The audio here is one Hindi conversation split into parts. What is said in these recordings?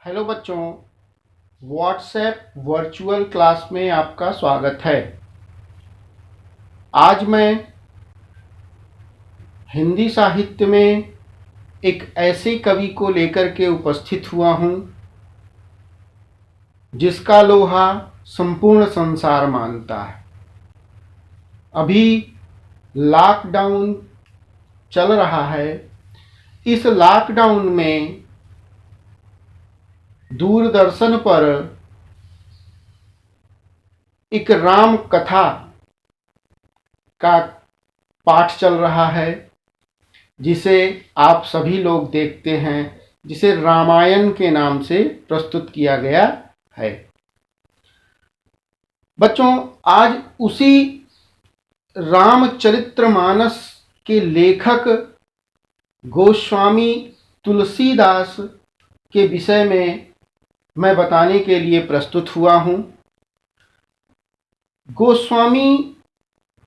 हेलो बच्चों, व्हाट्सएप वर्चुअल क्लास में आपका स्वागत है। आज मैं हिंदी साहित्य में एक ऐसे कवि को लेकर के उपस्थित हुआ हूँ जिसका लोहा संपूर्ण संसार मानता है। अभी लॉकडाउन चल रहा है। इस लॉकडाउन में दूरदर्शन पर एक राम कथा का पाठ चल रहा है जिसे आप सभी लोग देखते हैं, जिसे रामायण के नाम से प्रस्तुत किया गया है। बच्चों, आज उसी रामचरितमानस के लेखक गोस्वामी तुलसीदास के विषय में मैं बताने के लिए प्रस्तुत हुआ हूँ। गोस्वामी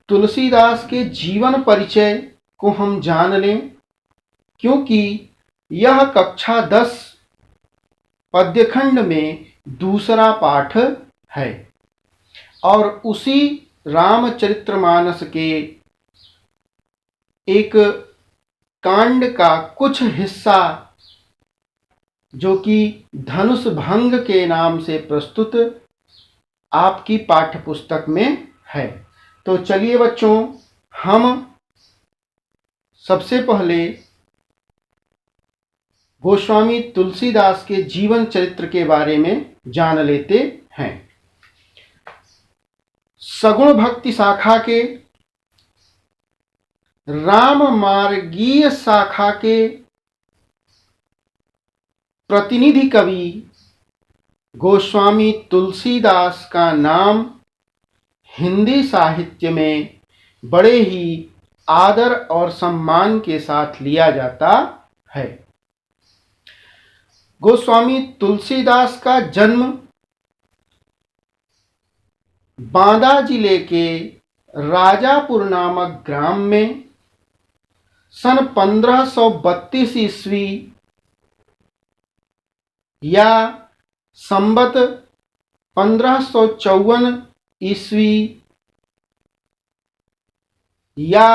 तुलसीदास के जीवन परिचय को हम जान लें, क्योंकि यह कक्षा 10 पद्यखंड में दूसरा पाठ है और उसी रामचरितमानस के एक कांड का कुछ हिस्सा जो कि धनुष भंग के नाम से प्रस्तुत आपकी पाठ्यपुस्तक में है। तो चलिए बच्चों, हम सबसे पहले गोस्वामी तुलसीदास के जीवन चरित्र के बारे में जान लेते हैं। सगुण भक्ति शाखा के, राम मार्गीय शाखा के प्रतिनिधि कवि गोस्वामी तुलसीदास का नाम हिंदी साहित्य में बड़े ही आदर और सम्मान के साथ लिया जाता है। गोस्वामी तुलसीदास का जन्म बांदा जिले के राजापुर नामक ग्राम में सन 1532 ईस्वी या संबत 1554 ईस्वी या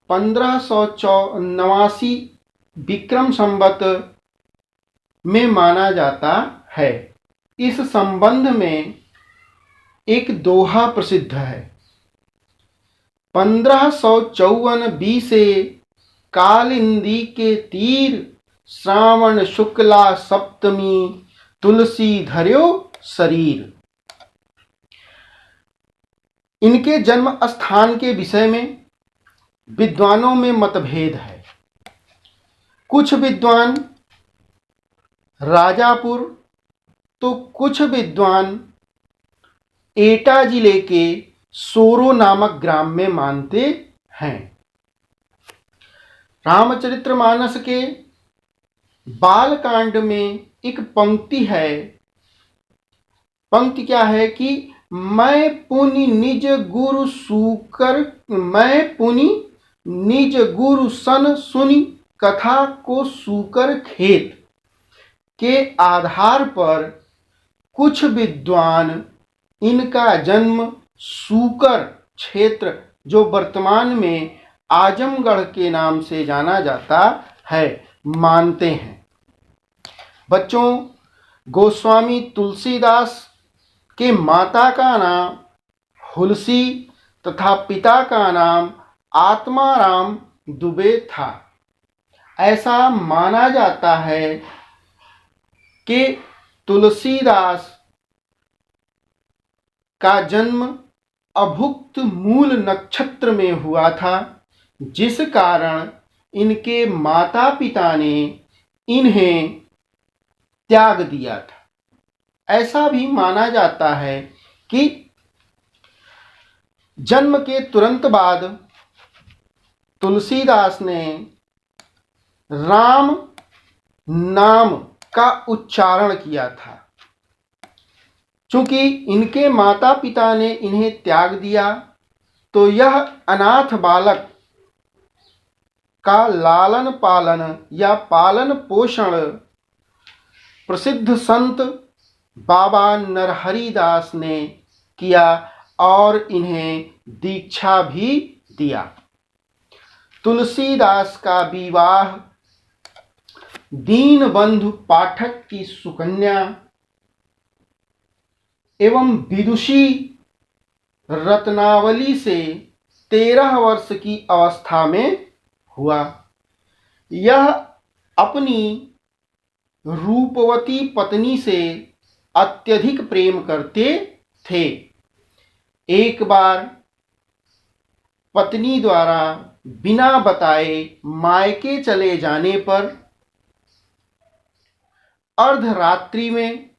1589 विक्रम संबत में माना जाता है। इस संबंध में एक दोहा प्रसिद्ध है। 1554 बी से कालिंदी के तीर, श्रावण शुक्ला सप्तमी तुलसी धर्यो शरीर। इनके जन्म स्थान के विषय में विद्वानों में मतभेद है। कुछ विद्वान राजापुर तो कुछ विद्वान एटा जिले के सोरो नामक ग्राम में मानते हैं। रामचरितमानस के बालकांड में एक पंक्ति है। पंक्ति क्या है कि मैं पुनि निज गुरु सूकर, मैं पुनि निज गुरु सन सुनी कथा को सूकर खेत के आधार पर कुछ विद्वान इनका जन्म सूकर क्षेत्र, जो वर्तमान में आजमगढ़ के नाम से जाना जाता है, मानते हैं। बच्चों, गोस्वामी तुलसीदास के माता का नाम हुलसी तथा पिता का नाम आत्माराम दुबे था। ऐसा माना जाता है कि तुलसीदास का जन्म अभुक्त मूल नक्षत्र में हुआ था, जिस कारण इनके माता पिता ने इन्हें त्याग दिया था। ऐसा भी माना जाता है कि जन्म के तुरंत बाद तुलसीदास ने राम नाम का उच्चारण किया था। चूंकि इनके माता पिता ने इन्हें त्याग दिया, तो यह अनाथ बालक का लालन पालन या पालन पोषण प्रसिद्ध संत बाबा नरहरि दास ने किया और इन्हें दीक्षा भी दिया। तुलसीदास का विवाह दीनबंधु पाठक की सुकन्या एवं विदुषी रत्नावली से 13 वर्ष की अवस्था में हुआ। यह अपनी रूपवती पत्नी से अत्यधिक प्रेम करते थे। एक बार पत्नी द्वारा बिना बताए मायके चले जाने पर अर्धरात्रि में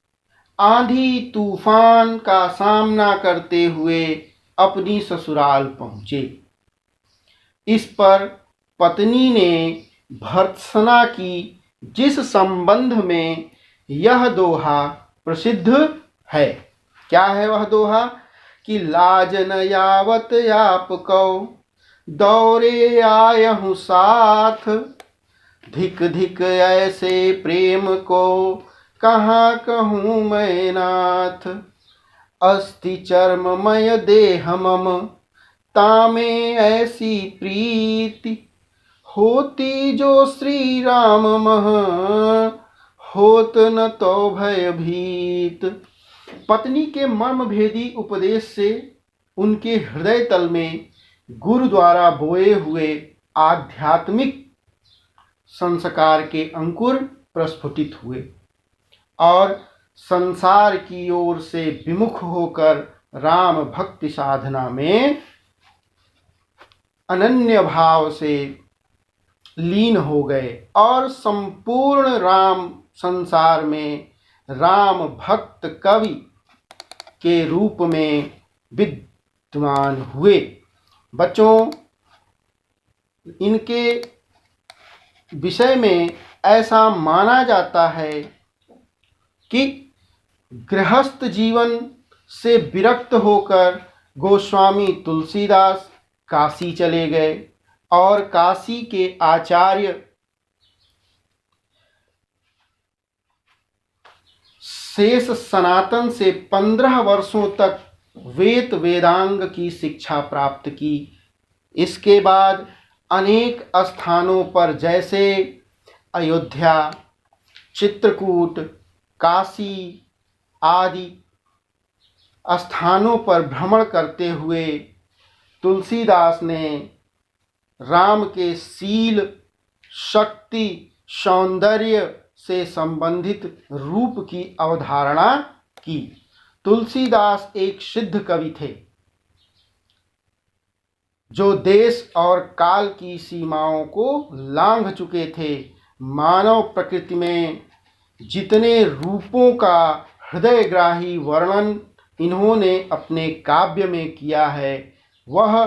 आंधी तूफान का सामना करते हुए अपनी ससुराल पहुंचे। इस पर पत्नी ने भर्त्सना की, जिस संबंध में यह दोहा प्रसिद्ध है। क्या है वह दोहा? कि लाज न यावत आप कौ, दौरे आयहु साथ, धिक धिक ऐसे प्रेम को, कहाँ कहूँ मैं नाथ। अस्ति चर्ममय देह मम, तामे ऐसी प्रीति, होती जो श्री राम मह, होत न तो भयभीत। पत्नी के मर्मभेदी उपदेश से उनके हृदय तल में गुरु द्वारा बोए हुए आध्यात्मिक संस्कार के अंकुर प्रस्फुटित हुए और संसार की ओर से विमुख होकर राम भक्ति साधना में अनन्य भाव से लीन हो गए और संपूर्ण राम संसार में राम भक्त कवि के रूप में विद्यमान हुए। बच्चों, इनके विषय में ऐसा माना जाता है कि गृहस्थ जीवन से विरक्त होकर गोस्वामी तुलसीदास काशी चले गए और काशी के आचार्य शेष सनातन से 15 वर्षों तक वेद वेदांग की शिक्षा प्राप्त की। इसके बाद अनेक स्थानों पर जैसे अयोध्या, चित्रकूट, काशी आदि स्थानों पर भ्रमण करते हुए तुलसीदास ने राम के शील, शक्ति, सौंदर्य से संबंधित रूप की अवधारणा की। तुलसीदास एक सिद्ध कवि थे जो देश और काल की सीमाओं को लांघ चुके थे। मानव प्रकृति में जितने रूपों का हृदयग्राही वर्णन इन्होंने अपने काव्य में किया है, वह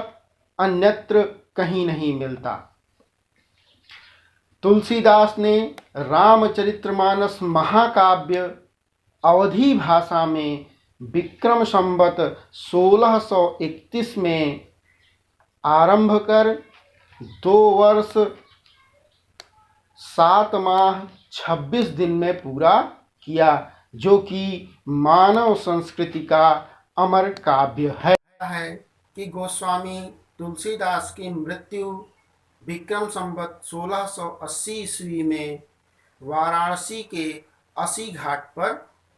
अन्यत्र कहीं नहीं मिलता। तुलसीदास ने रामचरितमानस महाकाव्य अवधी भाषा में विक्रम संवत 1631 में आरंभ कर 2 वर्ष 7 माह 26 दिन में पूरा किया, जो कि मानव संस्कृति का अमर काव्य है कि गोस्वामी तुलसीदास की मृत्यु विक्रम संवत 1680 ईस्वी में वाराणसी के असी घाट पर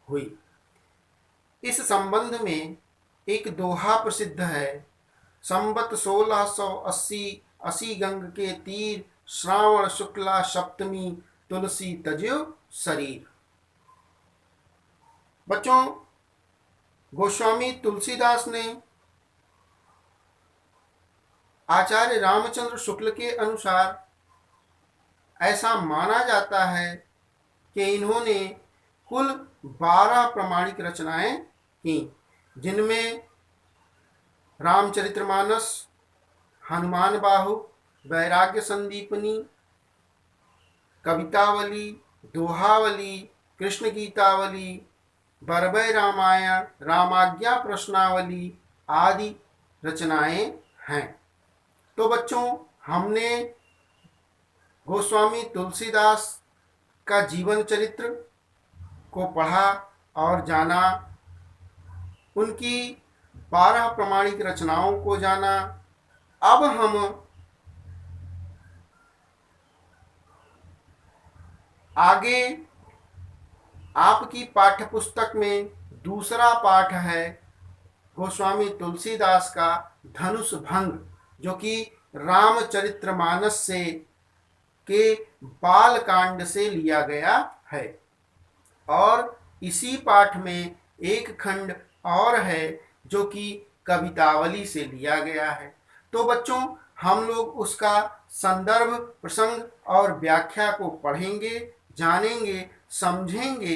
हुई। इस संबंध में एक दोहा प्रसिद्ध है। संवत 1680 असी गंग के तीर, श्रावण शुक्ला सप्तमी, तुलसी तज्यो शरीर। बच्चों, गोस्वामी तुलसीदास ने आचार्य रामचंद्र शुक्ल के अनुसार ऐसा माना जाता है कि इन्होंने कुल 12 प्रमाणिक रचनाएं की, जिनमें रामचरितमानस, हनुमान बाहु, वैराग्य संदीपनी, कवितावली, दोहावली, कृष्ण गीतावली, बरबय रामायण, रामाज्ञा प्रश्नावली आदि रचनाएं हैं। तो बच्चों, हमने गोस्वामी तुलसीदास का जीवन चरित्र को पढ़ा और जाना, उनकी 12 प्रामाणिक रचनाओं को जाना। अब हम आगे आपकी पाठ्यपुस्तक में दूसरा पाठ है गोस्वामी तुलसीदास का धनुष भंग, जो कि रामचरितमानस से के बाल कांड से लिया गया है। और इसी पाठ में एक खंड और है जो कि कवितावली से लिया गया है। तो बच्चों, हम लोग उसका संदर्भ, प्रसंग और व्याख्या को पढ़ेंगे, जानेंगे, समझेंगे।